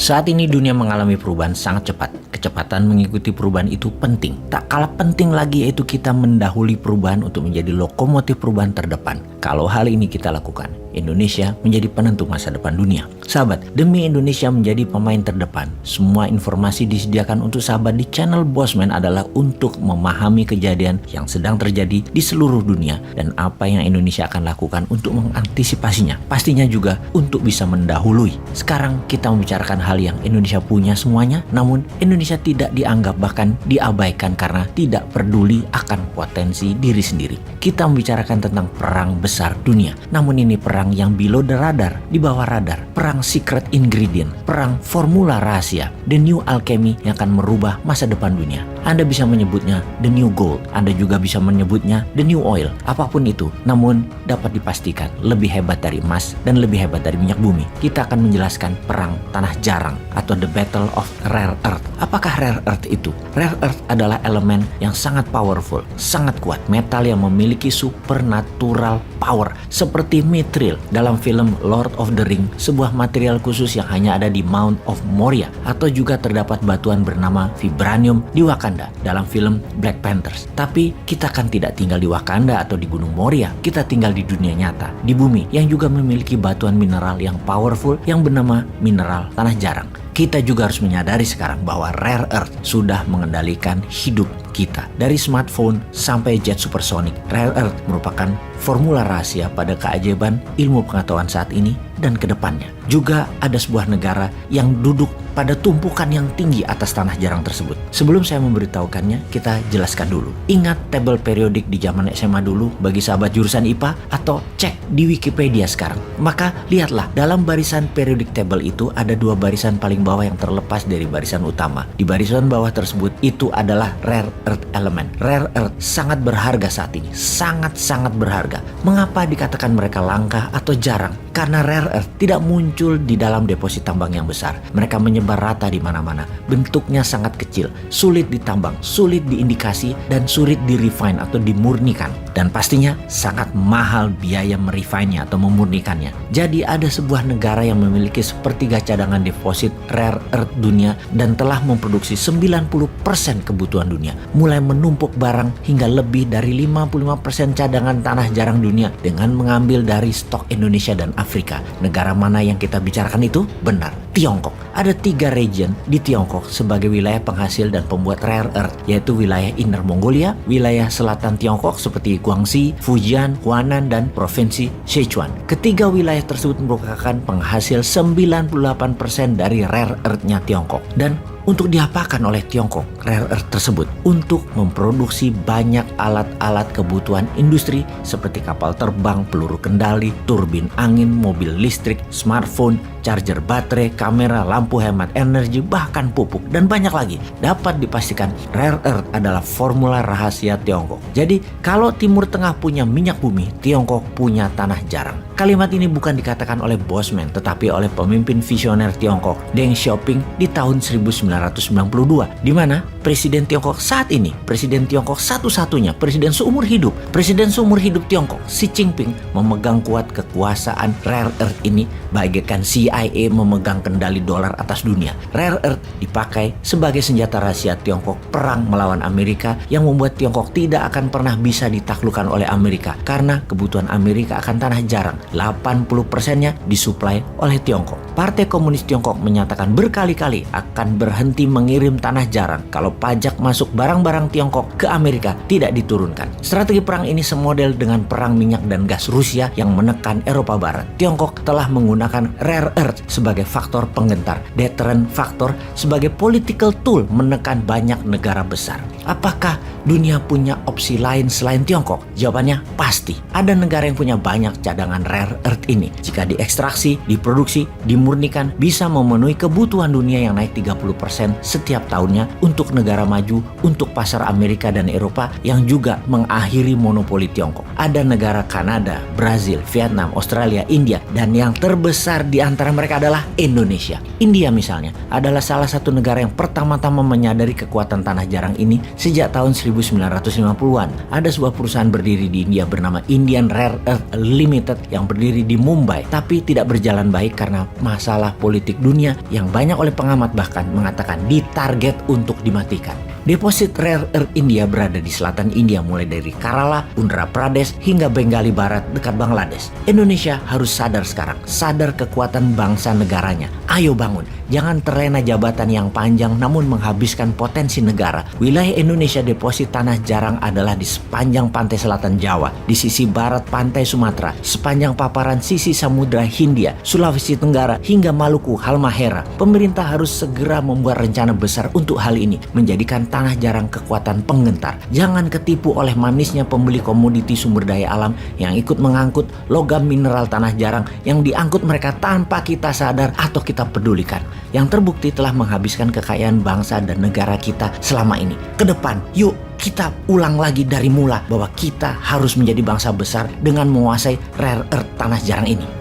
Saat ini dunia mengalami perubahan sangat cepat. Kecepatan mengikuti perubahan itu penting. Tak kalah penting lagi yaitu kita mendahului perubahan untuk menjadi lokomotif perubahan terdepan. Kalau hal ini kita lakukan, Indonesia menjadi penentu masa depan dunia. Sahabat, demi Indonesia menjadi pemain terdepan, semua informasi disediakan untuk sahabat di channel Bosman adalah untuk memahami kejadian yang sedang terjadi di seluruh dunia dan apa yang Indonesia akan lakukan untuk mengantisipasinya. Pastinya juga untuk bisa mendahului. Sekarang kita membicarakan hal yang Indonesia punya semuanya, namun Indonesia tidak dianggap bahkan diabaikan karena tidak peduli akan potensi diri sendiri. Kita membicarakan tentang perang besar dunia, namun ini perang yang below the radar, di bawah radar, perang secret ingredient, perang formula rahasia, the new alchemy yang akan merubah masa depan dunia. Anda bisa menyebutnya the new gold, Anda juga bisa menyebutnya the new oil, apapun itu, namun dapat dipastikan lebih hebat dari emas dan lebih hebat dari minyak bumi. Kita akan menjelaskan perang tanah jarang atau the battle of rare earth. Apakah rare earth itu? Rare earth adalah elemen yang sangat powerful, sangat kuat, metal yang memiliki supernatural power seperti mithril dalam film Lord of the Ring, sebuah material khusus yang hanya ada di Mount of Moria, atau juga terdapat batuan bernama vibranium di Wakanda dalam film Black Panthers. Tapi kita kan tidak tinggal di Wakanda atau di Gunung Moria, kita tinggal di dunia nyata, di bumi yang juga memiliki batuan mineral yang powerful yang bernama mineral tanah jarang. Kita juga harus menyadari sekarang bahwa rare earth sudah mengendalikan hidup kita. Dari smartphone sampai jet supersonik, rare earth merupakan formula rahasia pada keajaiban ilmu pengetahuan saat ini dan kedepannya. Juga ada sebuah negara yang duduk pada tumpukan yang tinggi atas tanah jarang tersebut. Sebelum saya memberitahukannya, kita jelaskan dulu. Ingat tabel periodik di zaman SMA dulu bagi sahabat jurusan IPA, atau cek di Wikipedia sekarang. Maka lihatlah, dalam barisan periodik table itu ada dua barisan paling bawah yang terlepas dari barisan utama. Di barisan bawah tersebut itu adalah rare earth element. Rare earth sangat berharga saat ini, sangat-sangat berharga. Mengapa dikatakan mereka langka atau jarang? Karena rare earth tidak muncul di dalam deposit tambang yang besar. Mereka menyebar rata di mana-mana. Bentuknya sangat kecil, sulit ditambang, sulit diindikasi, dan sulit direfine atau dimurnikan. Dan pastinya sangat mahal biaya merefine-nya atau memurnikannya. Jadi ada sebuah negara yang memiliki sepertiga cadangan deposit rare earth dunia dan telah memproduksi 90% kebutuhan dunia. Mulai menumpuk barang hingga lebih dari 55% cadangan tanah jarang dunia dengan mengambil dari stok Indonesia dan Afrika. Negara mana yang kita bicarakan itu? Benar, Tiongkok. Ada 3 region di Tiongkok sebagai wilayah penghasil dan pembuat rare earth, yaitu wilayah Inner Mongolia, wilayah selatan Tiongkok seperti Guangxi, Fujian, Hunan, dan provinsi Sichuan. Ketiga wilayah tersebut merupakan penghasil 98% dari rare earth-nya Tiongkok. Dan untuk diapakan oleh Tiongkok rare earth tersebut? Untuk memproduksi banyak alat-alat kebutuhan industri seperti kapal terbang, peluru kendali, turbin angin, mobil listrik, smartphone, charger baterai, kamera, lampu hemat energi, bahkan pupuk, dan banyak lagi. Dapat dipastikan rare earth adalah formula rahasia Tiongkok. Jadi kalau Timur Tengah punya minyak bumi, Tiongkok punya tanah jarang. Kalimat ini bukan dikatakan oleh Bosman, tetapi oleh pemimpin visioner Tiongkok, Deng Xiaoping, di tahun 1992, di mana Presiden Tiongkok saat ini, Presiden Tiongkok satu-satunya, Presiden seumur hidup Tiongkok, Xi Jinping, memegang kuat kekuasaan rare earth ini, bagaikan CIA memegang kendali dolar atas dunia. Rare earth dipakai sebagai senjata rahasia Tiongkok perang melawan Amerika, yang membuat Tiongkok tidak akan pernah bisa ditaklukkan oleh Amerika karena kebutuhan Amerika akan tanah jarang. 80%-nya disuplai oleh Tiongkok. Partai Komunis Tiongkok menyatakan berkali-kali akan berhenti mengirim tanah jarang kalau pajak masuk barang-barang Tiongkok ke Amerika tidak diturunkan. Strategi perang ini semodel dengan perang minyak dan gas Rusia yang menekan Eropa Barat. Tiongkok telah menggunakan rare earth sebagai faktor penggentar, deterrent factor sebagai political tool menekan banyak negara besar. Apakah dunia punya opsi lain selain Tiongkok? Jawabannya pasti. Ada negara yang punya banyak cadangan rare earth ini. Jika diekstraksi, diproduksi, dimurnikan, bisa memenuhi kebutuhan dunia yang naik 30% setiap tahunnya untuk negara maju, untuk pasar Amerika dan Eropa yang juga mengakhiri monopoli Tiongkok. Ada negara Kanada, Brazil, Vietnam, Australia, India, dan yang terbesar di antara mereka adalah Indonesia. India misalnya adalah salah satu negara yang pertama-tama menyadari kekuatan tanah jarang ini sejak tahun 1950-an. Ada sebuah perusahaan berdiri di India bernama Indian Rare Earth Limited yang berdiri di Mumbai, tapi tidak berjalan baik karena masalah politik dunia yang banyak oleh pengamat bahkan mengatakan ditarget untuk dimatikan. Deposit rare earth India berada di selatan India mulai dari Kerala, Andhra Pradesh hingga Bengali Barat dekat Bangladesh. Indonesia harus sadar sekarang, sadar kekuatan bangsa negaranya. Ayo bangun, jangan terlena jabatan yang panjang namun menghabiskan potensi negara. Wilayah Indonesia deposit tanah jarang adalah di sepanjang pantai selatan Jawa, di sisi barat pantai Sumatera, sepanjang paparan sisi Samudra Hindia, Sulawesi Tenggara hingga Maluku, Halmahera. Pemerintah harus segera membuat rencana besar untuk hal ini, menjadikan tanah jarang kekuatan penggentar. Jangan ketipu oleh manisnya pembeli komoditi sumber daya alam yang ikut mengangkut logam mineral tanah jarang yang diangkut mereka tanpa kita sadar atau kita pedulikan. Yang terbukti telah menghabiskan kekayaan bangsa dan negara kita selama ini. Ke depan, yuk kita ulang lagi dari mula bahwa kita harus menjadi bangsa besar dengan menguasai rare earth tanah jarang ini.